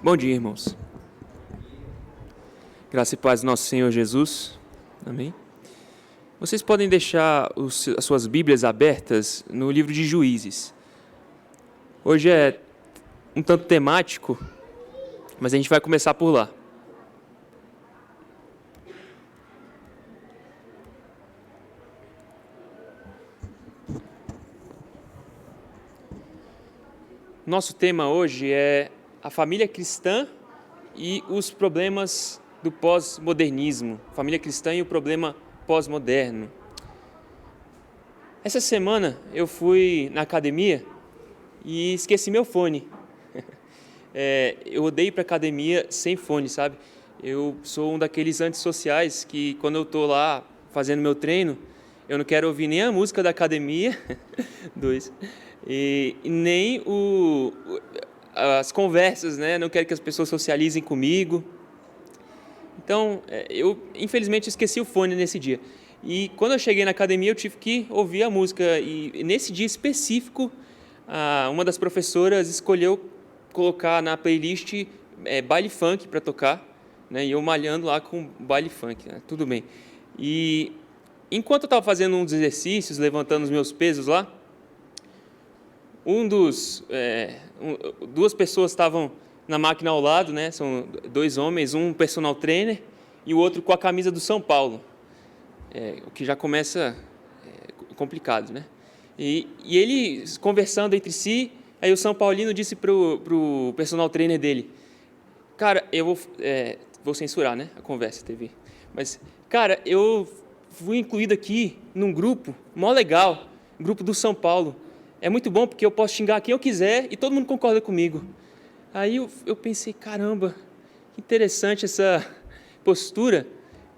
Bom dia, irmãos. Graça e paz do nosso Senhor Jesus. Amém. Vocês podem deixar as suas Bíblias abertas no livro de Juízes. Hoje é um tanto temático, mas a gente vai começar por lá. Nosso tema hoje é a família cristã e os problemas do pós-modernismo. Família cristã e o problema pós-moderno. Essa semana eu fui na academia e esqueci meu fone. Eu odeio ir para academia sem fone, sabe? Eu sou um daqueles antissociais que quando eu estou lá fazendo meu treino, eu não quero ouvir nem a música da academia, e nem as conversas, né? Não quero que as pessoas socializem comigo. Então, eu infelizmente esqueci o fone nesse dia. E quando eu cheguei na academia, eu tive que ouvir a música. E nesse dia específico, uma das professoras escolheu colocar na playlist baile funk para tocar, né? E eu malhando lá com baile funk, né? Tudo bem. E enquanto eu estava fazendo uns exercícios, levantando os meus pesos lá, duas pessoas estavam na máquina ao lado, né? São dois homens, um personal trainer e o outro com a camisa do São Paulo, o que já começa complicado, né? E eles conversando entre si, aí o São Paulino disse pro personal trainer dele: cara, eu vou censurar, né? A conversa teve, mas cara, eu fui incluído aqui num grupo mó legal, grupo do São Paulo. É muito bom porque eu posso xingar quem eu quiser e todo mundo concorda comigo. Aí eu pensei, caramba, que interessante essa postura,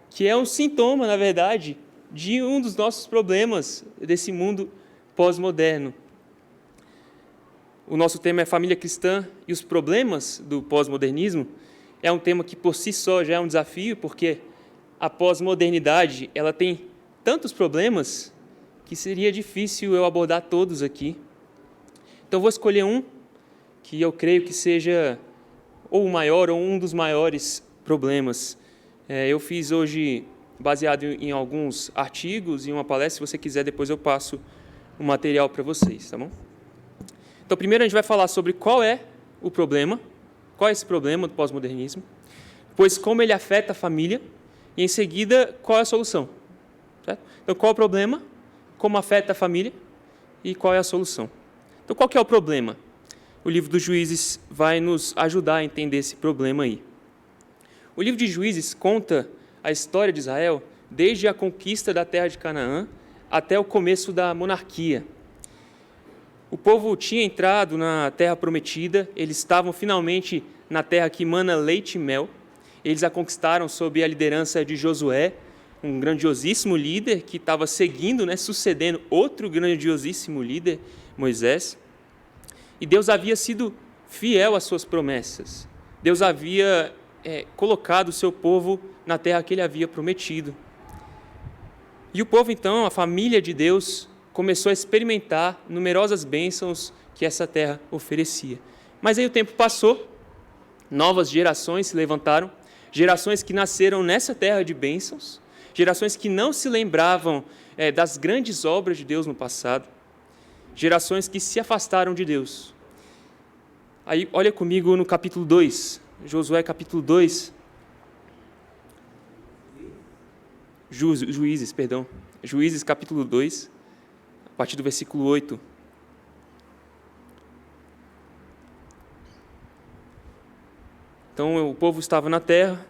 que é um sintoma, na verdade, de um dos nossos problemas desse mundo pós-moderno. O nosso tema é família cristã e os problemas do pós-modernismo. É um tema que por si só já é um desafio, porque a pós-modernidade ela tem tantos problemas que seria difícil eu abordar todos aqui. Então, vou escolher um que eu creio que seja ou o maior ou um dos maiores problemas. Eu fiz hoje, baseado em alguns artigos e uma palestra. Se você quiser, depois eu passo o material para vocês, tá bom? Então, primeiro a gente vai falar sobre qual é o problema, qual é esse problema do pós-modernismo, depois como ele afeta a família e, em seguida, qual é a solução. Certo? Então, qual é o problema? Como afeta a família e qual é a solução. Então, qual que é o problema? O livro dos Juízes vai nos ajudar a entender esse problema aí. O livro de Juízes conta a história de Israel desde a conquista da terra de Canaã até o começo da monarquia. O povo tinha entrado na terra prometida, eles estavam finalmente na terra que mana leite e mel. Eles a conquistaram sob a liderança de Josué, um grandiosíssimo líder que estava seguindo, né, sucedendo outro grandiosíssimo líder, Moisés. E Deus havia sido fiel às suas promessas. Deus havia colocado o seu povo na terra que ele havia prometido. E o povo, então, a família de Deus, começou a experimentar numerosas bênçãos que essa terra oferecia. Mas aí o tempo passou, novas gerações se levantaram, gerações que nasceram nessa terra de bênçãos, gerações que não se lembravam das grandes obras de Deus no passado, gerações que se afastaram de Deus. Aí, olha comigo no capítulo 2, Josué capítulo 2, Juízes capítulo 2, a partir do versículo 8. Então, o povo estava na terra,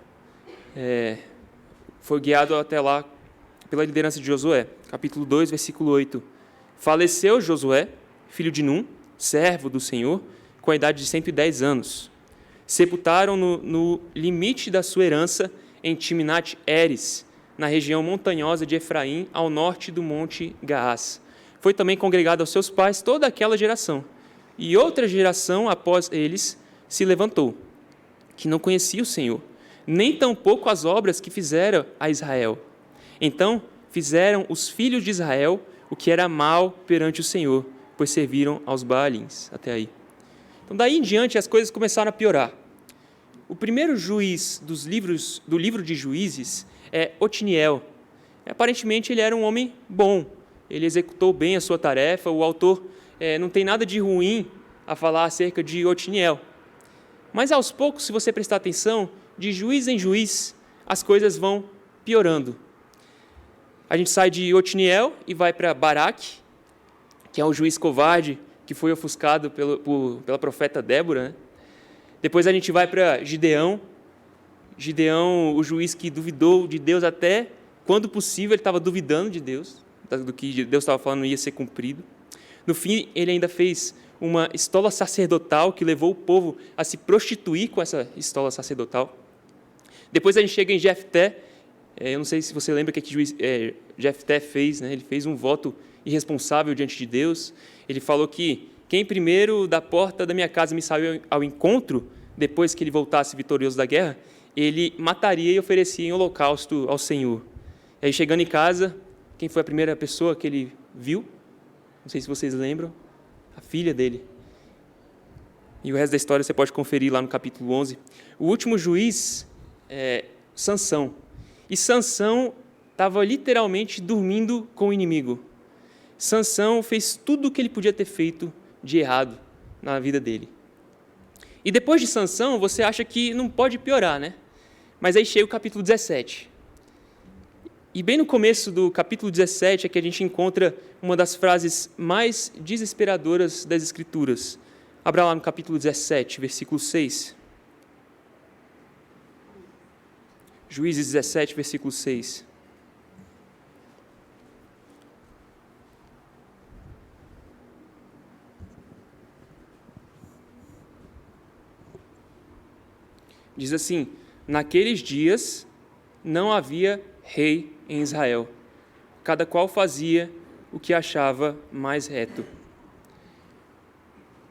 foi guiado até lá pela liderança de Josué. Capítulo 2, versículo 8. Faleceu Josué, filho de Num, servo do Senhor, com a idade de 110 anos. Sepultaram-no no limite da sua herança em Timnat-Heres, na região montanhosa de Efraim, ao norte do monte Gaás. Foi também congregado aos seus pais toda aquela geração. E outra geração após eles se levantou, que não conhecia o Senhor, nem tampouco as obras que fizeram a Israel. Então fizeram os filhos de Israel o que era mal perante o Senhor, pois serviram aos Baalins. Até aí. Então, daí em diante, as coisas começaram a piorar. o primeiro juiz do livro de Juízes é Otiniel. Aparentemente, ele era um homem bom, ele executou bem a sua tarefa, o autor não tem nada de ruim a falar acerca de Otiniel. Mas, aos poucos, se você prestar atenção, de juiz em juiz, as coisas vão piorando. A gente sai de Otiniel e vai para Baraque, que é um juiz covarde que foi ofuscado pela profeta Débora, né? Depois a gente vai para Gideão, o juiz que duvidou de Deus até quando possível, ele estava duvidando de Deus, do que Deus estava falando não ia ser cumprido. No fim, ele ainda fez uma estola sacerdotal que levou o povo a se prostituir com essa estola sacerdotal. Depois a gente chega em Jefté. Eu não sei se você lembra o que Jefté fez, né? Ele fez um voto irresponsável diante de Deus. Ele falou que quem primeiro da porta da minha casa me saiu ao encontro, depois que ele voltasse vitorioso da guerra, ele mataria e oferecia em holocausto ao Senhor. E aí, chegando em casa, quem foi a primeira pessoa que ele viu? Não sei se vocês lembram, a filha dele. E o resto da história você pode conferir lá no capítulo 11. O último juiz é Sansão. E Sansão estava literalmente dormindo com o inimigo. Sansão fez tudo o que ele podia ter feito de errado na vida dele. E depois de Sansão, você acha que não pode piorar, né? Mas aí chega o capítulo 17. E bem no começo do capítulo 17 é que a gente encontra uma das frases mais desesperadoras das Escrituras. Abra lá no capítulo 17, versículo 6. Juízes 17, versículo 6. Diz assim: naqueles dias não havia rei em Israel, cada qual fazia o que achava mais reto.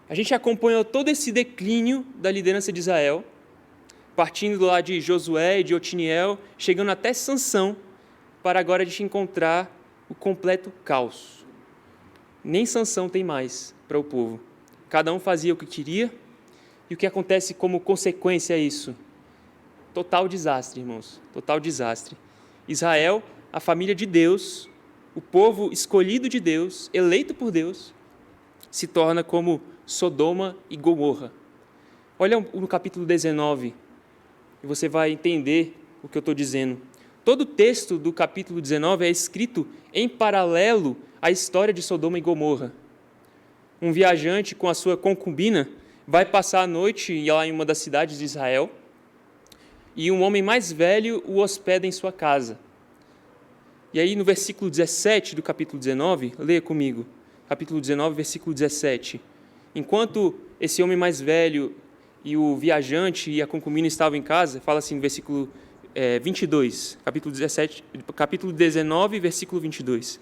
A gente acompanhou todo esse declínio da liderança de Israel, partindo lá de Josué e de Otiniel, chegando até Sansão, para agora a gente encontrar o completo caos. Nem Sansão tem mais para o povo. Cada um fazia o que queria, e o que acontece como consequência a isso? Total desastre, irmãos, total desastre. Israel, a família de Deus, o povo escolhido de Deus, eleito por Deus, se torna como Sodoma e Gomorra. Olha no capítulo 19, e você vai entender o que eu estou dizendo. Todo o texto do capítulo 19 é escrito em paralelo à história de Sodoma e Gomorra. Um viajante com a sua concubina vai passar a noite lá em uma das cidades de Israel, e um homem mais velho o hospeda em sua casa. E aí no versículo 17 do capítulo 19, leia comigo, capítulo 19, versículo 17. Enquanto esse homem mais velho e o viajante e a concubina estavam em casa, fala assim no versículo 22, capítulo 19, versículo 22.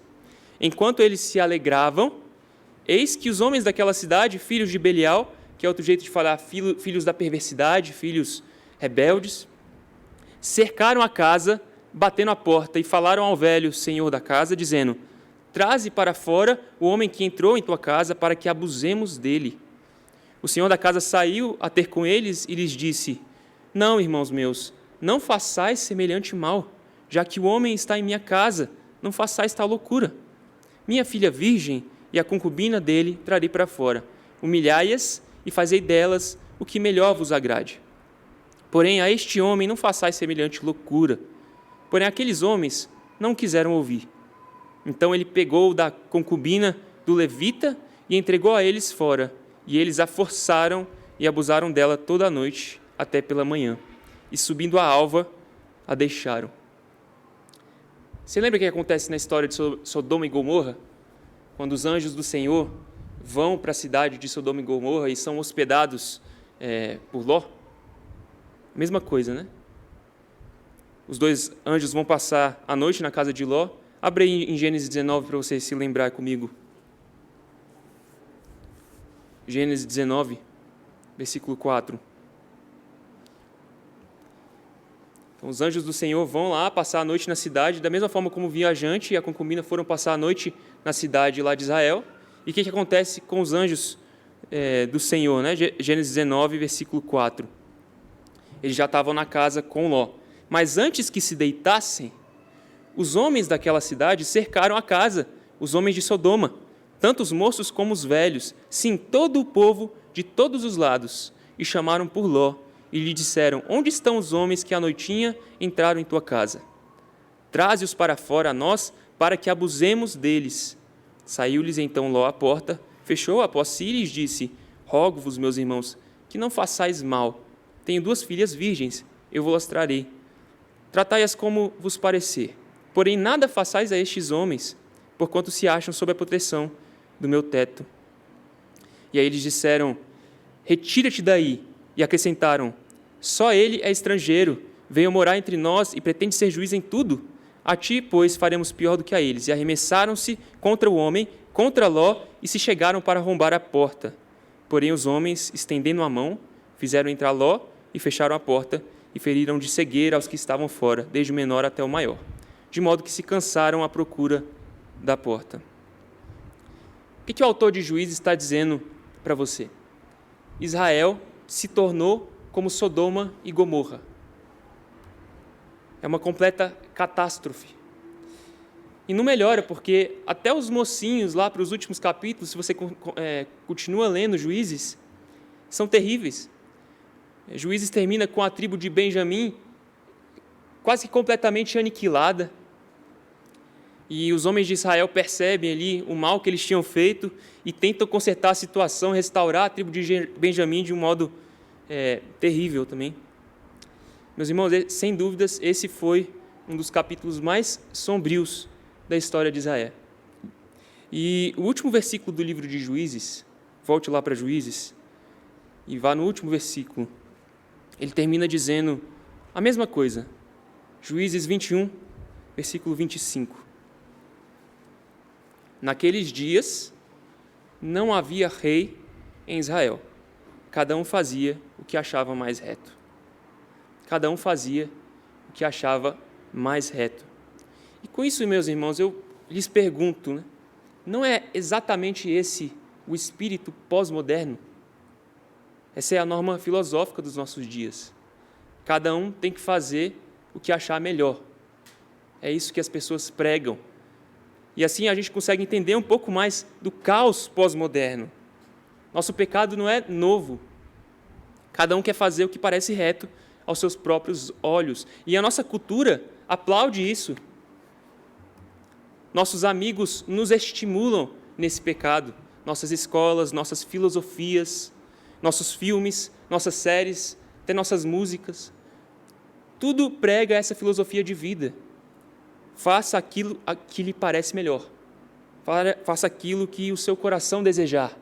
Enquanto eles se alegravam, eis que os homens daquela cidade, filhos de Belial, que é outro jeito de falar filhos da perversidade, filhos rebeldes, cercaram a casa, batendo a porta, e falaram ao velho senhor da casa, dizendo: traze para fora o homem que entrou em tua casa, para que abusemos dele. O senhor da casa saiu a ter com eles e lhes disse: não, irmãos meus, não façais semelhante mal, já que o homem está em minha casa, não façais tal loucura. Minha filha virgem e a concubina dele trarei para fora, humilhai-as e fazei delas o que melhor vos agrade. Porém, a este homem não façais semelhante loucura. Porém, aqueles homens não quiseram ouvir. Então ele pegou da concubina do levita e entregou a eles fora, e eles a forçaram e abusaram dela toda a noite até pela manhã, e subindo a alva, a deixaram. Você lembra o que acontece na história de Sodoma e Gomorra? Quando os anjos do Senhor vão para a cidade de Sodoma e Gomorra e são hospedados por Ló? Mesma coisa, né? Os dois anjos vão passar a noite na casa de Ló. Abre aí em Gênesis 19 para você se lembrar comigo. Gênesis 19, versículo 4. Então, os anjos do Senhor vão lá passar a noite na cidade, da mesma forma como o viajante e a concubina foram passar a noite na cidade lá de Israel. E o que acontece com os anjos do Senhor, né? Gênesis 19, versículo 4. Eles já estavam na casa com Ló. Mas antes que se deitassem, os homens daquela cidade cercaram a casa, os homens de Sodoma, tanto os moços como os velhos, sim, todo o povo de todos os lados, e chamaram por Ló, e lhe disseram: onde estão os homens que à noitinha entraram em tua casa? Traze-os para fora a nós, para que abusemos deles. Saiu-lhes então Ló à porta, fechou após si e lhes disse: rogo-vos, meus irmãos, que não façais mal. Tenho 2 filhas virgens, eu vos trarei. Tratai-as como vos parecer. Porém, nada façais a estes homens, porquanto se acham sob a proteção do meu teto. E aí eles disseram: retira-te daí. E acrescentaram: só ele é estrangeiro, veio morar entre nós e pretende ser juiz em tudo. A ti, pois, faremos pior do que a eles. E arremessaram-se contra o homem, contra Ló, e se chegaram para arrombar a porta. Porém, os homens, estendendo a mão, fizeram entrar Ló e fecharam a porta, e feriram de cegueira aos que estavam fora, desde o menor até o maior, de modo que se cansaram à procura da porta. O que o autor de Juízes está dizendo para você? Israel se tornou como Sodoma e Gomorra. É uma completa catástrofe. E não melhora, porque até os mocinhos, lá para os últimos capítulos, se você continua lendo Juízes, são terríveis. Juízes termina com a tribo de Benjamim quase que completamente aniquilada. E os homens de Israel percebem ali o mal que eles tinham feito e tentam consertar a situação, restaurar a tribo de Benjamim de um modo terrível também. Meus irmãos, sem dúvidas, esse foi um dos capítulos mais sombrios da história de Israel. E o último versículo do livro de Juízes, volte lá para Juízes, e vá no último versículo, ele termina dizendo a mesma coisa. Juízes 21, versículo 25. Naqueles dias não havia rei em Israel. Cada um fazia o que achava mais reto. Cada um fazia o que achava mais reto. E com isso, meus irmãos, eu lhes pergunto, né? Não é exatamente esse o espírito pós-moderno? Essa é a norma filosófica dos nossos dias. Cada um tem que fazer o que achar melhor. É isso que as pessoas pregam. E assim a gente consegue entender um pouco mais do caos pós-moderno. Nosso pecado não é novo. Cada um quer fazer o que parece reto aos seus próprios olhos. E a nossa cultura aplaude isso. Nossos amigos nos estimulam nesse pecado. Nossas escolas, nossas filosofias, nossos filmes, nossas séries, até nossas músicas. Tudo prega essa filosofia de vida. Faça aquilo que lhe parece melhor. Faça aquilo que o seu coração desejar.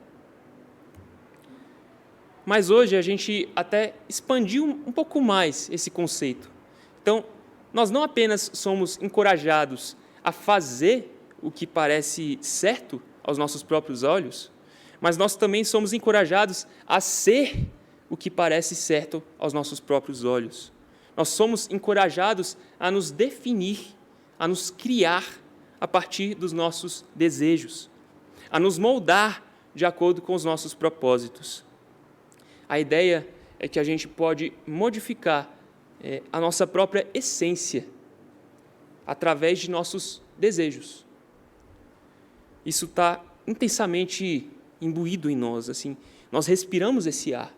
Mas hoje a gente até expandiu um pouco mais esse conceito. Então, nós não apenas somos encorajados a fazer o que parece certo aos nossos próprios olhos, mas nós também somos encorajados a ser o que parece certo aos nossos próprios olhos. Nós somos encorajados a nos definir, a nos criar a partir dos nossos desejos, a nos moldar de acordo com os nossos propósitos. A ideia é que a gente pode modificar a nossa própria essência através de nossos desejos. Isso está intensamente imbuído em nós, assim. Nós respiramos esse ar.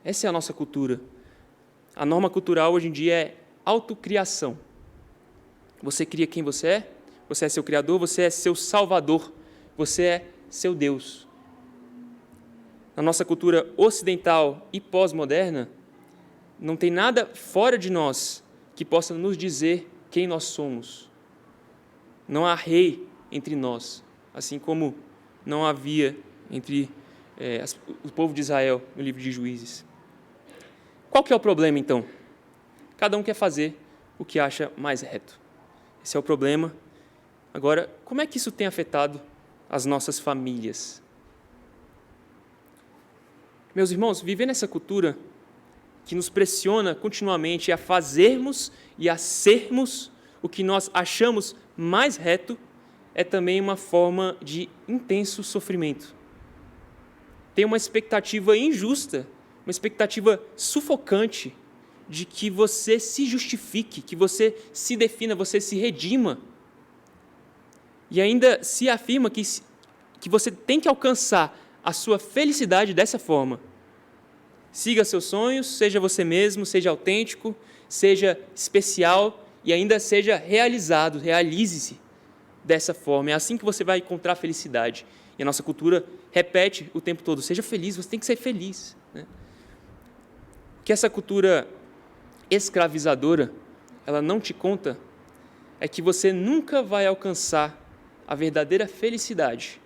Essa é a nossa cultura. A norma cultural hoje em dia é autocriação. Você cria quem você é seu criador, você é seu salvador, você é seu Deus. Na nossa cultura ocidental e pós-moderna, não tem nada fora de nós que possa nos dizer quem nós somos. Não há rei entre nós, assim como não havia entre o povo de Israel no livro de Juízes. Qual que é o problema, então? Cada um quer fazer o que acha mais reto. Esse é o problema. Agora, como é que isso tem afetado as nossas famílias? Meus irmãos, viver nessa cultura que nos pressiona continuamente a fazermos e a sermos o que nós achamos mais reto é também uma forma de intenso sofrimento. Tem uma expectativa injusta, uma expectativa sufocante de que você se justifique, que você se defina, você se redima. E ainda se afirma que você tem que alcançar a sua felicidade dessa forma. Siga seus sonhos, seja você mesmo, seja autêntico, seja especial e ainda seja realizado, realize-se dessa forma. É assim que você vai encontrar a felicidade. E a nossa cultura repete o tempo todo, seja feliz, você tem que ser feliz. Né? O que essa cultura escravizadora, ela não te conta, é que você nunca vai alcançar a verdadeira felicidade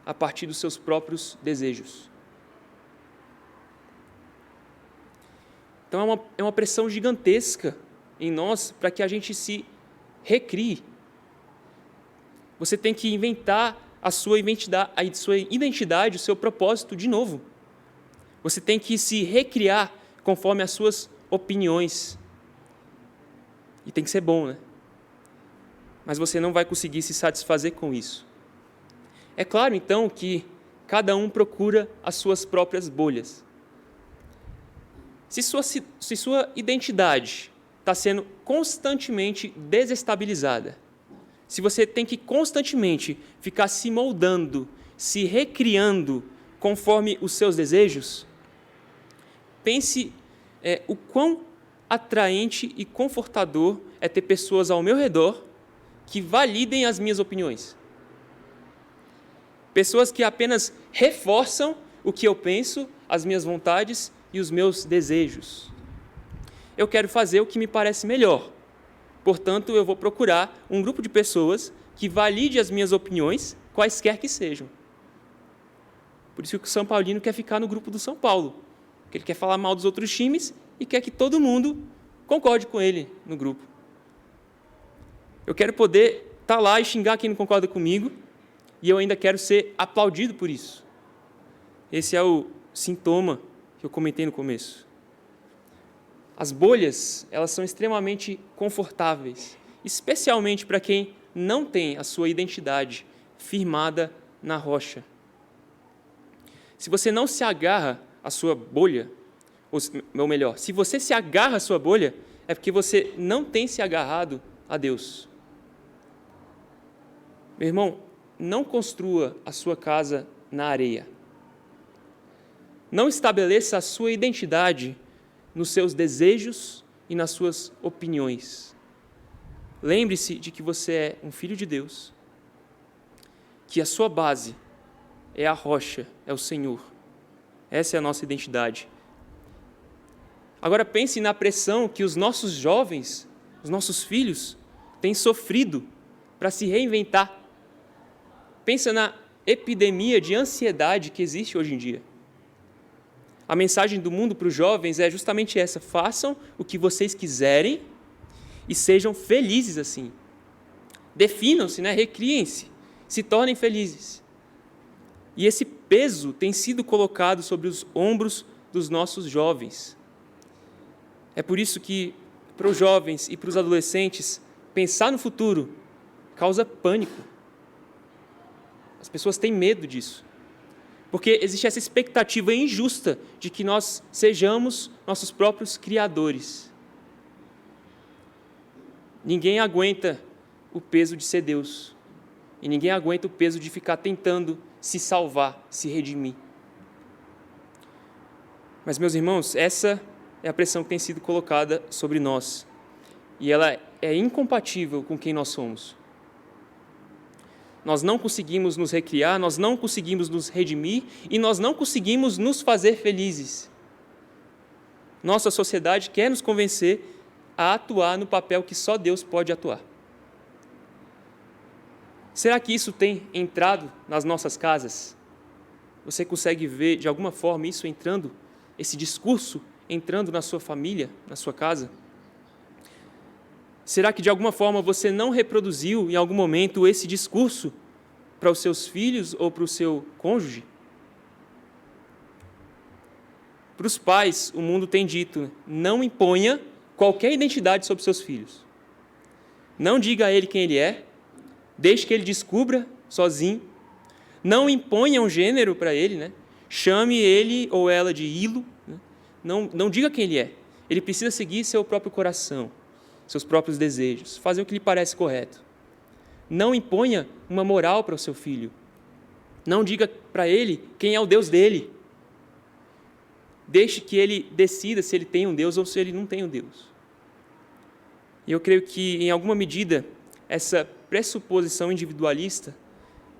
a partir dos seus próprios desejos. Então é uma pressão gigantesca em nós para que a gente se recrie. Você tem que inventar a sua identidade, o seu propósito de novo. Você tem que se recriar conforme as suas opiniões. E tem que ser bom, né? Mas você não vai conseguir se satisfazer com isso. É claro, então, que cada um procura as suas próprias bolhas. Se sua identidade está sendo constantemente desestabilizada, se você tem que constantemente ficar se moldando, se recriando conforme os seus desejos, pense o quão atraente e confortador é ter pessoas ao meu redor que validem as minhas opiniões. Pessoas que apenas reforçam o que eu penso, as minhas vontades e os meus desejos. Eu quero fazer o que me parece melhor. Portanto, eu vou procurar um grupo de pessoas que valide as minhas opiniões, quaisquer que sejam. Por isso que o São Paulino quer ficar no grupo do São Paulo, porque ele quer falar mal dos outros times e quer que todo mundo concorde com ele no grupo. Eu quero poder estar lá e xingar quem não concorda comigo, e eu ainda quero ser aplaudido por isso. Esse é o sintoma que eu comentei no começo. As bolhas, elas são extremamente confortáveis, especialmente para quem não tem a sua identidade firmada na rocha. Se você não se agarra à sua bolha, ou melhor, se você se agarra à sua bolha, é porque você não tem se agarrado a Deus. Meu irmão, não construa a sua casa na areia. Não estabeleça a sua identidade nos seus desejos e nas suas opiniões. Lembre-se de que você é um filho de Deus, que a sua base é a rocha, é o Senhor. Essa é a nossa identidade. Agora pense na pressão que os nossos jovens, os nossos filhos, têm sofrido para se reinventar. Pensa na epidemia de ansiedade que existe hoje em dia. A mensagem do mundo para os jovens é justamente essa: façam o que vocês quiserem e sejam felizes assim. Definam-se, né? Recriem-se, se tornem felizes. E esse peso tem sido colocado sobre os ombros dos nossos jovens. É por isso que, para os jovens e para os adolescentes, pensar no futuro causa pânico. As pessoas têm medo disso. Porque existe essa expectativa injusta de que nós sejamos nossos próprios criadores. Ninguém aguenta o peso de ser Deus. E ninguém aguenta o peso de ficar tentando se salvar, se redimir. Mas, meus irmãos, essa é a pressão que tem sido colocada sobre nós. E ela é incompatível com quem nós somos. Nós não conseguimos nos recriar, nós não conseguimos nos redimir e nós não conseguimos nos fazer felizes. Nossa sociedade quer nos convencer a atuar no papel que só Deus pode atuar. Será que isso tem entrado nas nossas casas? Você consegue ver de alguma forma isso entrando, esse discurso entrando na sua família, na sua casa? Será que de alguma forma você não reproduziu em algum momento esse discurso para os seus filhos ou para o seu cônjuge? Para os pais, o mundo tem dito: não imponha qualquer identidade sobre seus filhos. Não diga a ele quem ele é, deixe que ele descubra sozinho. Não imponha um gênero para ele, né? Chame ele ou ela de Ilo. Né? Não diga quem ele é. Ele precisa seguir seu próprio coração, seus próprios desejos, fazer o que lhe parece correto. Não imponha uma moral para o seu filho. Não diga para ele quem é o Deus dele. Deixe que ele decida se ele tem um Deus ou se ele não tem um Deus. E eu creio que, em alguma medida, essa pressuposição individualista,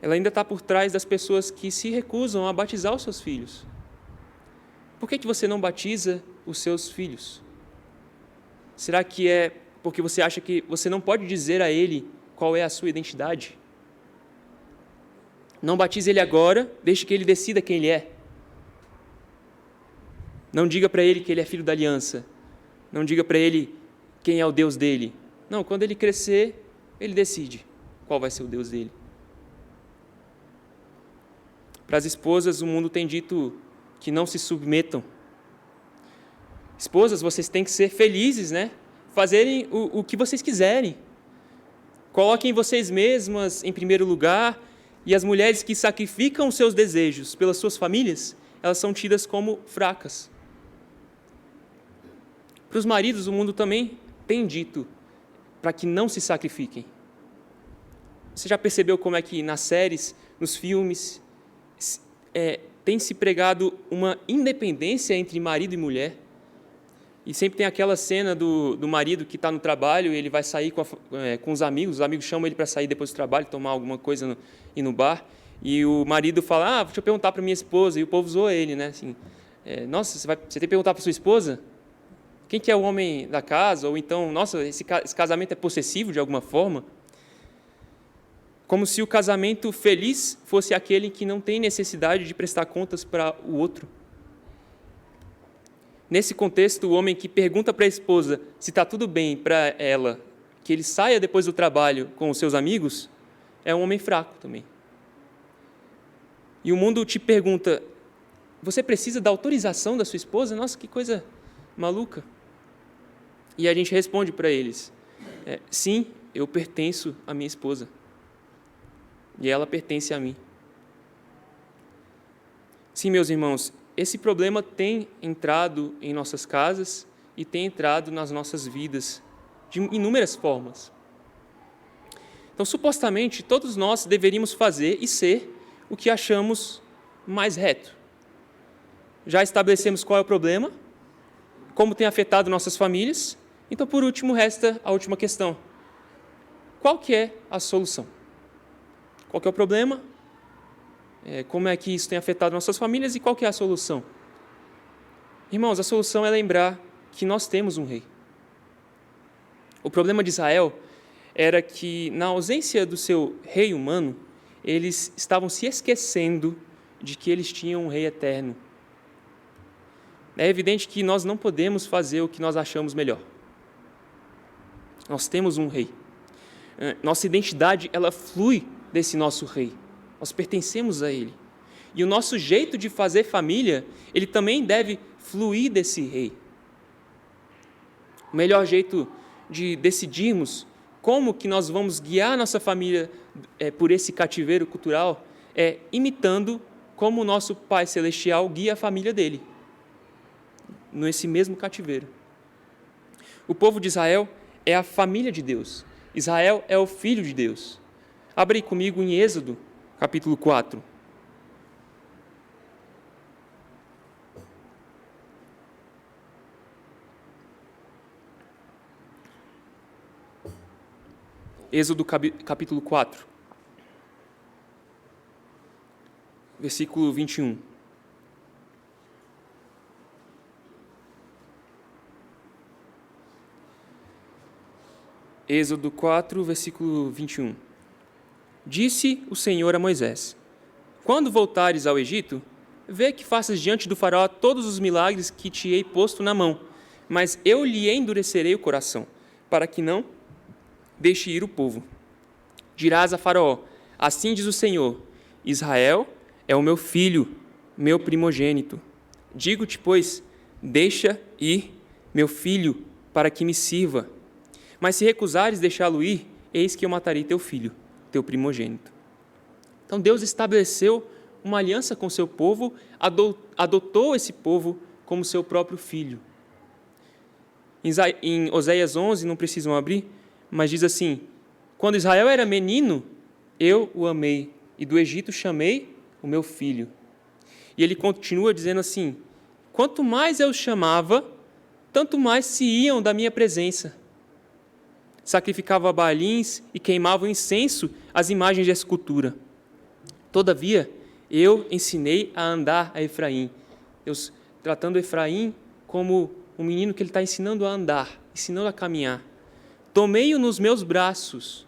ela ainda está por trás das pessoas que se recusam a batizar os seus filhos. Por que você não batiza os seus filhos? Será que é porque você acha que você não pode dizer a ele qual é a sua identidade? Não batize ele agora, deixe que ele decida quem ele é. Não diga para ele que ele é filho da aliança. Não diga para ele quem é o Deus dele. Não, quando ele crescer, ele decide qual vai ser o Deus dele. Para as esposas, o mundo tem dito que não se submetam. Esposas, vocês têm que ser felizes, né? Fazerem o que vocês quiserem. Coloquem vocês mesmas em primeiro lugar, e as mulheres que sacrificam os seus desejos pelas suas famílias, elas são tidas como fracas. Para os maridos, o mundo também tem dito para que não se sacrifiquem. Você já percebeu como é que nas séries, nos filmes, tem se pregado uma independência entre marido e mulher? E sempre tem aquela cena do marido que está no trabalho, e ele vai sair com os amigos chamam ele para sair depois do trabalho, tomar alguma coisa ir no bar, e o marido fala, deixa eu perguntar para minha esposa, e o povo zoa ele, né? Assim, nossa, você tem que perguntar para sua esposa? Quem que é o homem da casa? Ou então, nossa, esse casamento é possessivo de alguma forma? Como se o casamento feliz fosse aquele que não tem necessidade de prestar contas para o outro. Nesse contexto, o homem que pergunta para a esposa se está tudo bem para ela, que ele saia depois do trabalho com os seus amigos, é um homem fraco também. E o mundo te pergunta, você precisa da autorização da sua esposa? Nossa, que coisa maluca. E a gente responde para eles, sim, eu pertenço à minha esposa. E ela pertence a mim. Sim, meus irmãos, esse problema tem entrado em nossas casas e tem entrado nas nossas vidas de inúmeras formas. Então, supostamente, todos nós deveríamos fazer e ser o que achamos mais reto. Já estabelecemos qual é o problema, como tem afetado nossas famílias. Então, por último, resta a última questão. Qual que é a solução? Qual que é o problema? Como é que isso tem afetado nossas famílias e qual que é a solução? Irmãos, a solução é lembrar que nós temos um rei. O problema de Israel era que, na ausência do seu rei humano, eles estavam se esquecendo de que eles tinham um rei eterno. É evidente que nós não podemos fazer o que nós achamos melhor. Nós temos um rei. Nossa identidade, ela flui desse nosso rei. Nós pertencemos a ele. E o nosso jeito de fazer família, ele também deve fluir desse rei. O melhor jeito de decidirmos como que nós vamos guiar nossa família por esse cativeiro cultural é imitando como o nosso Pai Celestial guia a família dele, nesse mesmo cativeiro. O povo de Israel é a família de Deus. Israel é o filho de Deus. Abre aí comigo em Êxodo, capítulo 4. Êxodo, capítulo 4, versículo 21. Êxodo 4, versículo 21. Disse o Senhor a Moisés: quando voltares ao Egito, vê que faças diante do faraó todos os milagres que te hei posto na mão, mas eu lhe endurecerei o coração, para que não deixe ir o povo. Dirás a faraó: assim diz o Senhor, Israel é o meu filho, meu primogênito. Digo-te, pois, deixa ir meu filho, para que me sirva. Mas se recusares deixá-lo ir, eis que eu matarei teu filho, teu primogênito. Então Deus estabeleceu uma aliança com o seu povo, adotou esse povo como seu próprio filho. Em Oséias 11, não precisam abrir, mas diz assim: quando Israel era menino, eu o amei, e do Egito chamei o meu filho. E ele continua dizendo assim: quanto mais eu os chamava, tanto mais se iam da minha presença. Sacrificavam a Baalins e queimavam incenso às imagens de escultura. Todavia, eu ensinei a andar a Efraim. Deus tratando Efraim como um menino que ele está ensinando a andar, ensinando a caminhar. Tomei-o nos meus braços,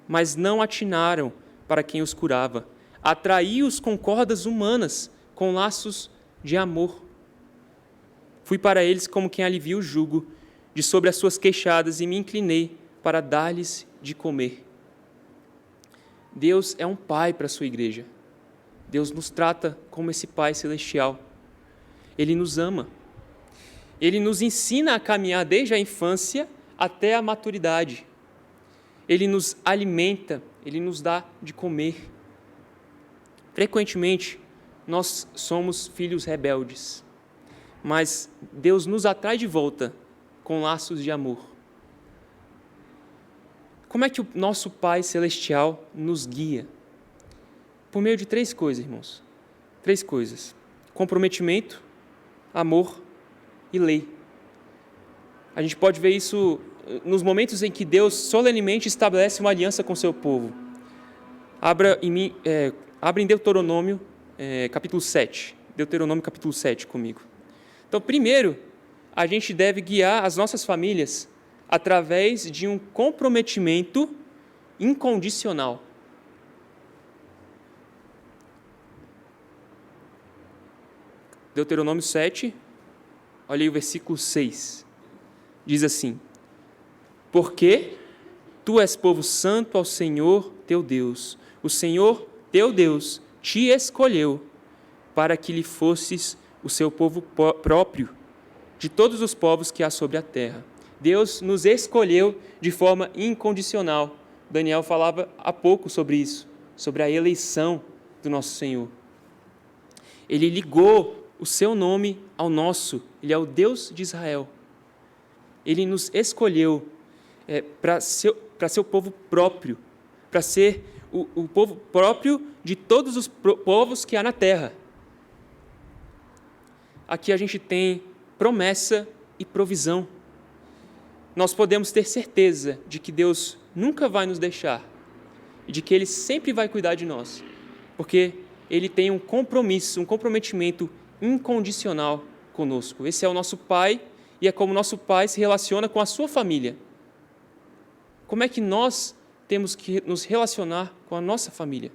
mas não atinaram para quem os curava. Atraí-os com cordas humanas, com laços de amor. Fui para eles como quem alivia o jugo de sobre as suas queixadas e me inclinei para dar-lhes de comer. Deus é um pai para a sua igreja. Deus nos trata como esse Pai celestial. Ele nos ama. Ele nos ensina a caminhar desde a infância até a maturidade. Ele nos alimenta, Ele nos dá de comer. Frequentemente, nós somos filhos rebeldes, mas Deus nos atrai de volta com laços de amor. Como é que o nosso Pai celestial nos guia? Por meio de 3 coisas, irmãos. 3 coisas: comprometimento, amor e lei. A gente pode ver isso nos momentos em que Deus solenemente estabelece uma aliança com seu povo. Abra em Deuteronômio, capítulo 7. Deuteronômio, capítulo 7, comigo. Então, primeiro, a gente deve guiar as nossas famílias através de um comprometimento incondicional. Deuteronômio 7, olha aí o versículo 6. Diz assim: porque tu és povo santo ao Senhor teu Deus. O Senhor teu Deus te escolheu para que lhe fosses o seu povo próprio de todos os povos que há sobre a terra. Deus nos escolheu de forma incondicional. Daniel falava há pouco sobre isso, sobre a eleição do nosso Senhor. Ele ligou o seu nome ao nosso. Ele é o Deus de Israel. Ele nos escolheu para ser o povo próprio, para ser o povo próprio de todos os povos que há na terra. Aqui a gente tem promessa e provisão. Nós podemos ter certeza de que Deus nunca vai nos deixar e de que Ele sempre vai cuidar de nós, porque Ele tem um compromisso, um comprometimento incondicional conosco. Esse é o nosso Pai e é como o nosso Pai se relaciona com a sua família. Como é que nós temos que nos relacionar com a nossa família,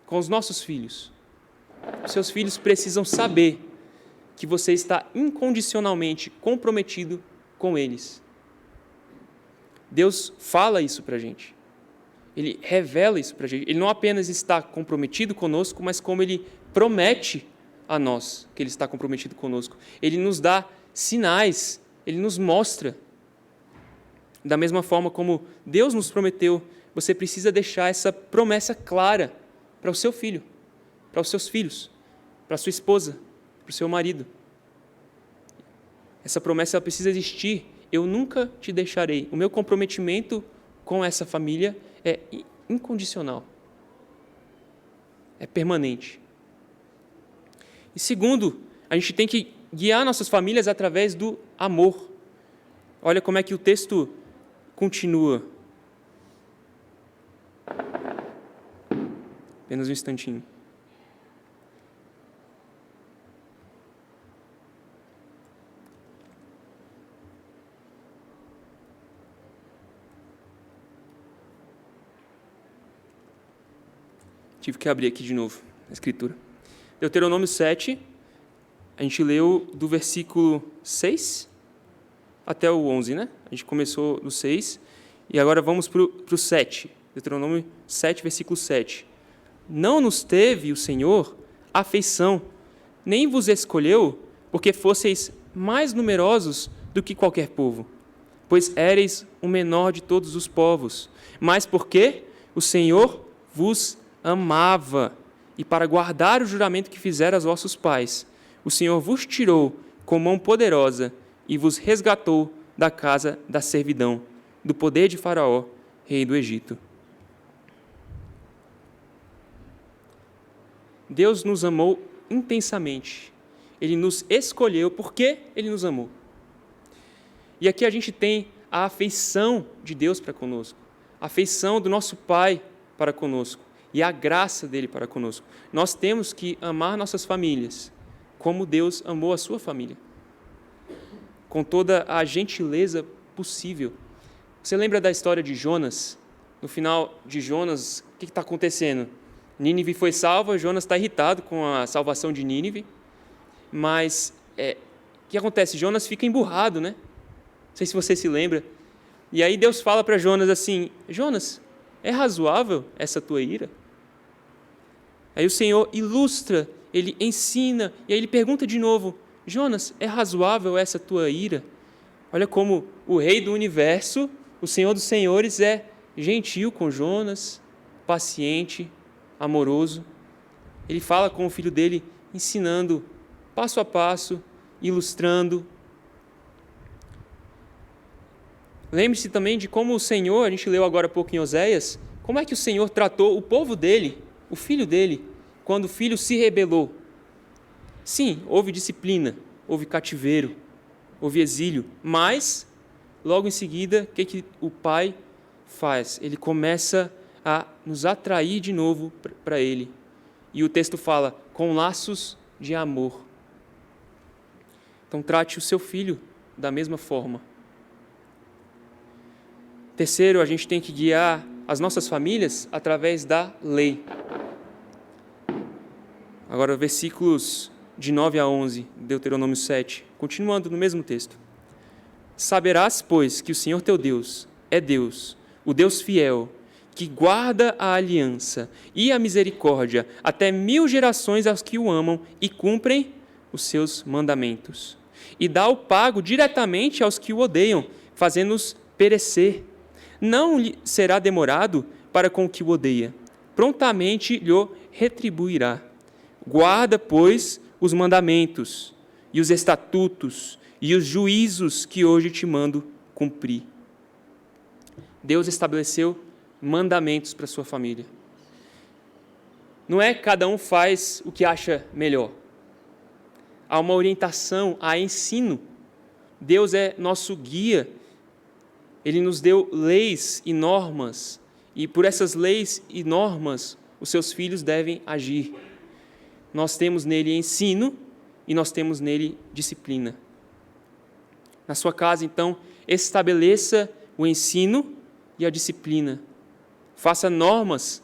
com os nossos filhos? Os seus filhos precisam saber que você está incondicionalmente comprometido com eles. Deus fala isso para a gente. Ele revela isso para a gente. Ele não apenas está comprometido conosco, mas como Ele promete a nós que Ele está comprometido conosco. Ele nos dá sinais, Ele nos mostra. Da mesma forma como Deus nos prometeu, você precisa deixar essa promessa clara para o seu filho, para os seus filhos, para a sua esposa, para o seu marido. Essa promessa ela precisa existir. Eu nunca te deixarei. O meu comprometimento com essa família é incondicional. É permanente. E segundo, a gente tem que guiar nossas famílias através do amor. Olha como é que o texto continua. Apenas um instantinho. Tive que abrir aqui de novo a escritura. Deuteronômio 7, a gente leu do versículo 6 até o 11, né? A gente começou do 6 e agora vamos para o 7. Deuteronômio 7, versículo 7. Não nos teve o Senhor afeição, nem vos escolheu, porque fosseis mais numerosos do que qualquer povo, pois éreis o menor de todos os povos, mas porque o Senhor vos amava, e para guardar o juramento que fizera aos vossos pais, o Senhor vos tirou com mão poderosa e vos resgatou da casa da servidão, do poder de Faraó, rei do Egito. Deus nos amou intensamente. Ele nos escolheu porque Ele nos amou. E aqui a gente tem a afeição de Deus para conosco, a afeição do nosso Pai para conosco e a graça dele para conosco. Nós temos que amar nossas famílias como Deus amou a sua família, com toda a gentileza possível. Você lembra da história de Jonas? No final de Jonas, o que está acontecendo? Nínive foi salva, Jonas está irritado com a salvação de Nínive, mas o que acontece? Jonas fica emburrado, né? Não sei se você se lembra. E aí Deus fala para Jonas assim: Jonas, é razoável essa tua ira? Aí o Senhor ilustra, Ele ensina, e aí Ele pergunta de novo: Jonas, é razoável essa tua ira? Olha como o Rei do Universo, o Senhor dos Senhores, é gentil com Jonas, paciente, amoroso. Ele fala com o filho dele, ensinando passo a passo, ilustrando. Lembre-se também de como o Senhor, a gente leu agora há pouco em Oséias, como é que o Senhor tratou o povo dele, o filho dele, quando o filho se rebelou. Sim, houve disciplina, houve cativeiro, houve exílio, mas logo em seguida, o que o pai faz? Ele começa a nos atrair de novo para ele. E o texto fala, com laços de amor. Então trate o seu filho da mesma forma. Terceiro, a gente tem que guiar as nossas famílias através da lei. Agora, versículos de 9 a 11, Deuteronômio 7, continuando no mesmo texto. Saberás, pois, que o Senhor teu Deus é Deus, o Deus fiel, que guarda a aliança e a misericórdia até 1000 gerações aos que o amam e cumprem os seus mandamentos. E dá o pago diretamente aos que o odeiam, fazendo-os perecer. Não lhe será demorado para com o que o odeia, prontamente lhe retribuirá. Guarda, pois, os mandamentos e os estatutos e os juízos que hoje te mando cumprir. Deus estabeleceu mandamentos para a sua família. Não é cada um faz o que acha melhor. Há uma orientação, há ensino. Deus é nosso guia. Ele nos deu leis e normas, e por essas leis e normas, os seus filhos devem agir. Nós temos nele ensino e nós temos nele disciplina. Na sua casa, então, estabeleça o ensino e a disciplina. Faça normas,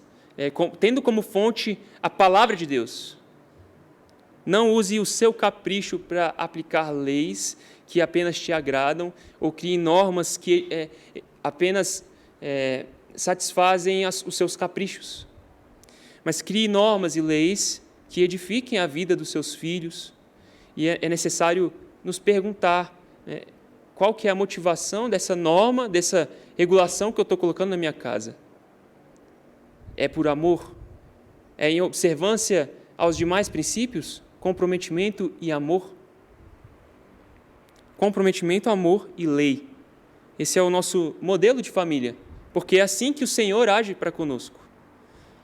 tendo como fonte a palavra de Deus. Não use o seu capricho para aplicar leis que apenas te agradam, ou crie normas que apenas satisfazem os seus caprichos. Mas crie normas e leis que edifiquem a vida dos seus filhos, e é necessário nos perguntar qual que é a motivação dessa norma, dessa regulação que eu estou colocando na minha casa. É por amor? É em observância aos demais princípios? Comprometimento e amor? Comprometimento, amor e lei. Esse é o nosso modelo de família, porque é assim que o Senhor age para conosco.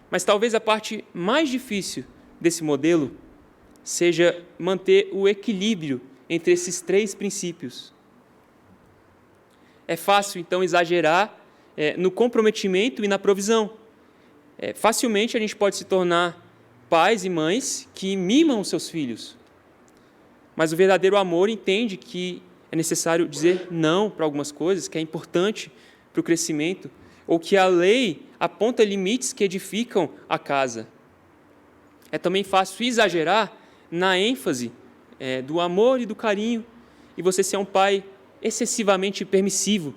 Mas talvez a parte mais difícil desse modelo seja manter o equilíbrio entre esses 3 princípios. É fácil, então, exagerar no comprometimento e na provisão. Facilmente a gente pode se tornar pais e mães que mimam os seus filhos. Mas o verdadeiro amor entende que é necessário dizer não para algumas coisas, que é importante para o crescimento, ou que a lei aponta limites que edificam a casa. É também fácil exagerar na ênfase do amor e do carinho, e você ser um pai excessivamente permissivo.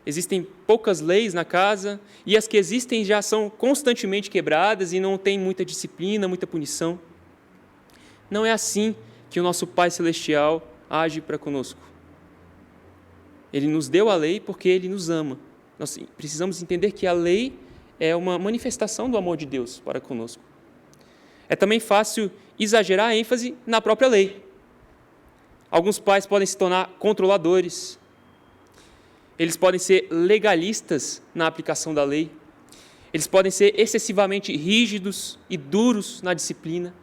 Existem poucas leis na casa, e as que existem já são constantemente quebradas e não tem muita disciplina, muita punição. Não é assim que o nosso Pai Celestial age para conosco. Ele nos deu a lei porque Ele nos ama. Nós precisamos entender que a lei é uma manifestação do amor de Deus para conosco. É também fácil exagerar a ênfase na própria lei. Alguns pais podem se tornar controladores. Eles podem ser legalistas na aplicação da lei. Eles podem ser excessivamente rígidos e duros na disciplina.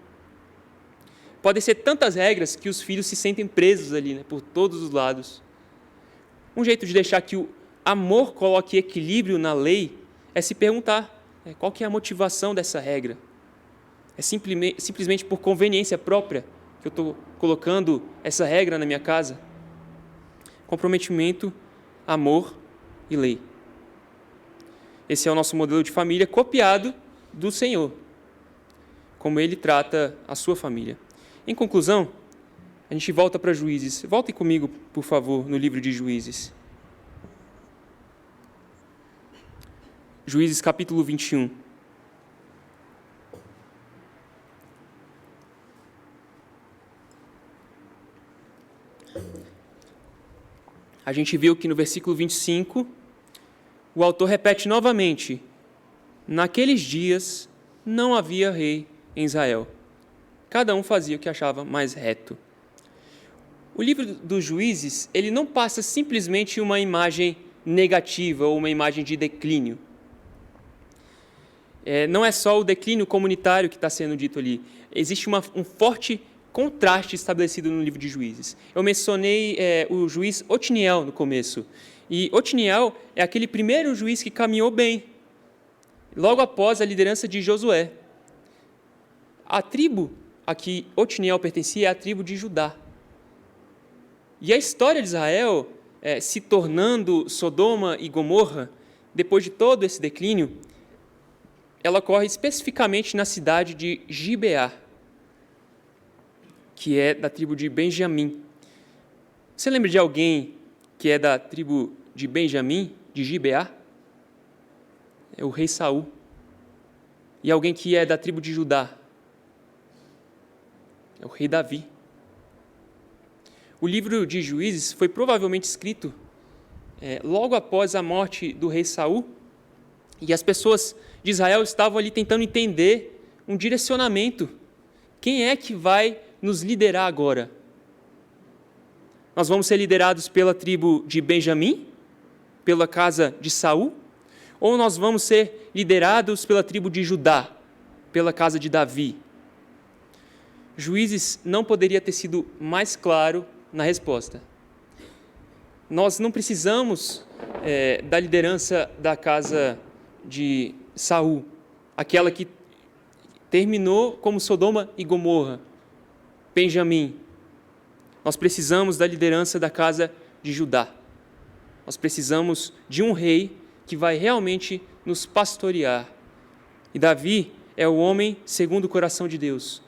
Podem ser tantas regras que os filhos se sentem presos ali, por todos os lados. Um jeito de deixar que o amor coloque equilíbrio na lei é se perguntar qual que é a motivação dessa regra. É simplesmente por conveniência própria que eu estou colocando essa regra na minha casa? Comprometimento, amor e lei. Esse é o nosso modelo de família copiado do Senhor, como Ele trata a sua família. Em conclusão, a gente volta para Juízes. Voltem comigo, por favor, no livro de Juízes. Juízes capítulo 21. A gente viu que no versículo 25, o autor repete novamente: naqueles dias não havia rei em Israel. Cada um fazia o que achava mais reto. O livro dos Juízes, ele não passa simplesmente uma imagem negativa ou uma imagem de declínio. Não é só o declínio comunitário que está sendo dito ali. Existe um forte contraste estabelecido no livro de Juízes. Eu mencionei o juiz Otniel no começo. E Otniel é aquele primeiro juiz que caminhou bem, logo após a liderança de Josué. A tribo a que Otniel pertencia é a tribo de Judá. E a história de Israel se tornando Sodoma e Gomorra, depois de todo esse declínio, ela ocorre especificamente na cidade de Gibeá, que é da tribo de Benjamim. Você lembra de alguém que é da tribo de Benjamim, de Gibeá? É o rei Saul. E alguém que é da tribo de Judá? É o rei Davi. O livro de Juízes foi provavelmente escrito logo após a morte do rei Saul, e as pessoas de Israel estavam ali tentando entender um direcionamento. Quem é que vai nos liderar agora? Nós vamos ser liderados pela tribo de Benjamim, pela casa de Saul, ou nós vamos ser liderados pela tribo de Judá, pela casa de Davi? Juízes não poderia ter sido mais claro na resposta. Nós não precisamos da liderança da casa de Saul, aquela que terminou como Sodoma e Gomorra, Benjamim. Nós precisamos da liderança da casa de Judá. Nós precisamos de um rei que vai realmente nos pastorear. E Davi é o homem segundo o coração de Deus.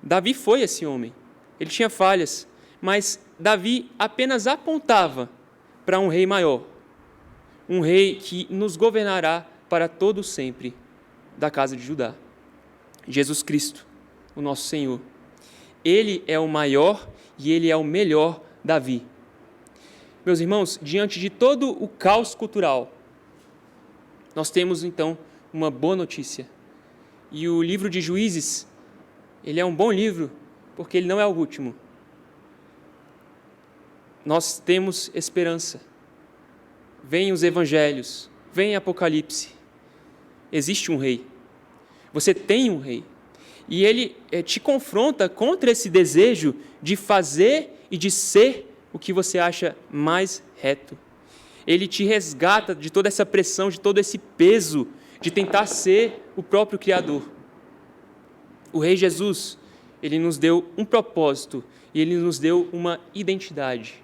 Davi foi esse homem. Ele tinha falhas, mas Davi apenas apontava para um rei maior, um rei que nos governará para todo sempre, da casa de Judá. Jesus Cristo, o nosso Senhor. Ele é o maior e ele é o melhor Davi. Meus irmãos, diante de todo o caos cultural, nós temos então uma boa notícia. E o livro de Juízes, ele é um bom livro, porque ele não é o último. Nós temos esperança. Vem os evangelhos, vem Apocalipse. Existe um rei. Você tem um rei. E ele te confronta contra esse desejo de fazer e de ser o que você acha mais reto. Ele te resgata de toda essa pressão, de todo esse peso de tentar ser o próprio Criador. O Rei Jesus, ele nos deu um propósito e ele nos deu uma identidade.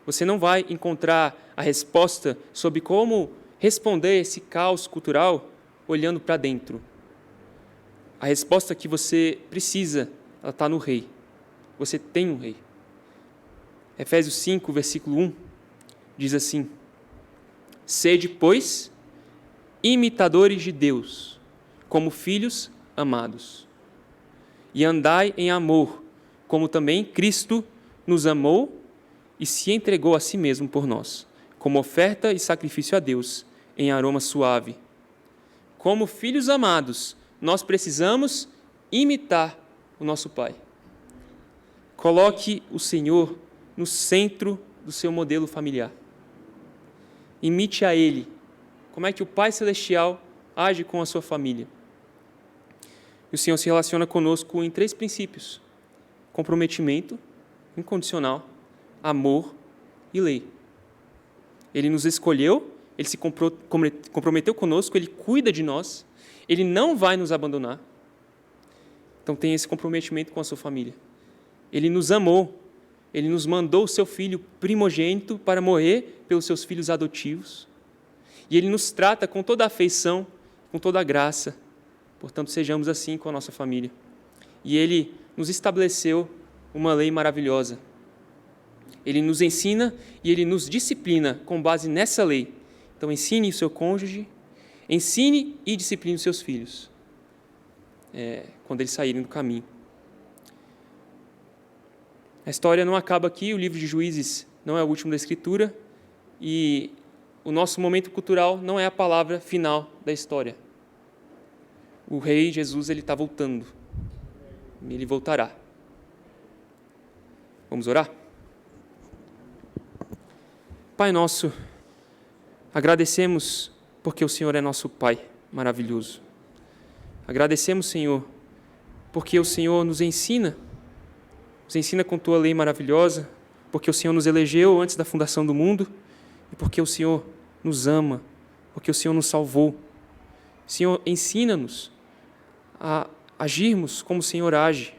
Você não vai encontrar a resposta sobre como responder a esse caos cultural olhando para dentro. A resposta que você precisa, ela está no Rei. Você tem um Rei. Efésios 5, versículo 1, diz assim: sede, pois, imitadores de Deus, como filhos amados, e andai em amor, como também Cristo nos amou e se entregou a si mesmo por nós, como oferta e sacrifício a Deus, em aroma suave. Como filhos amados, nós precisamos imitar o nosso Pai. Coloque o Senhor no centro do seu modelo familiar. Imite a Ele. Como é que o Pai Celestial age com a sua família? E o Senhor se relaciona conosco em 3 princípios: comprometimento incondicional, amor e lei. Ele nos escolheu, Ele se comprometeu conosco, Ele cuida de nós, Ele não vai nos abandonar. Então tenha esse comprometimento com a sua família. Ele nos amou, Ele nos mandou o seu Filho primogênito para morrer pelos seus filhos adotivos. E Ele nos trata com toda a afeição, com toda a graça. Portanto, sejamos assim com a nossa família. E Ele nos estabeleceu uma lei maravilhosa. Ele nos ensina e Ele nos disciplina com base nessa lei. Então, ensine o seu cônjuge, ensine e discipline os seus filhos, quando eles saírem do caminho. A história não acaba aqui, o livro de Juízes não é o último da Escritura, e o nosso momento cultural não é a palavra final da história. O rei Jesus, ele está voltando. Ele voltará. Vamos orar? Pai nosso, agradecemos porque o Senhor é nosso Pai maravilhoso. Agradecemos, Senhor, porque o Senhor nos ensina com Tua lei maravilhosa, porque o Senhor nos elegeu antes da fundação do mundo e porque o Senhor nos ama, porque o Senhor nos salvou. Senhor, ensina-nos a agirmos como o Senhor age.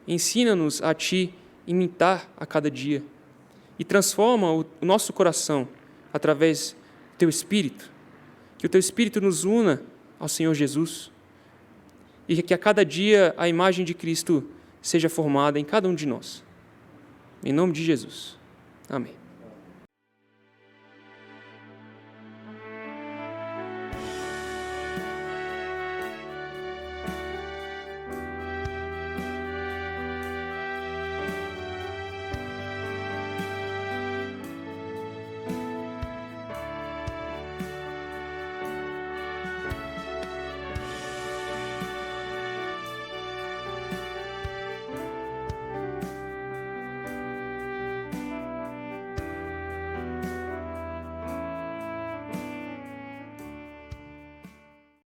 Ensina-nos a Ti imitar a cada dia e transforma o nosso coração através do Teu Espírito. Que o Teu Espírito nos una ao Senhor Jesus e que a cada dia a imagem de Cristo seja formada em cada um de nós. Em nome de Jesus. Amém.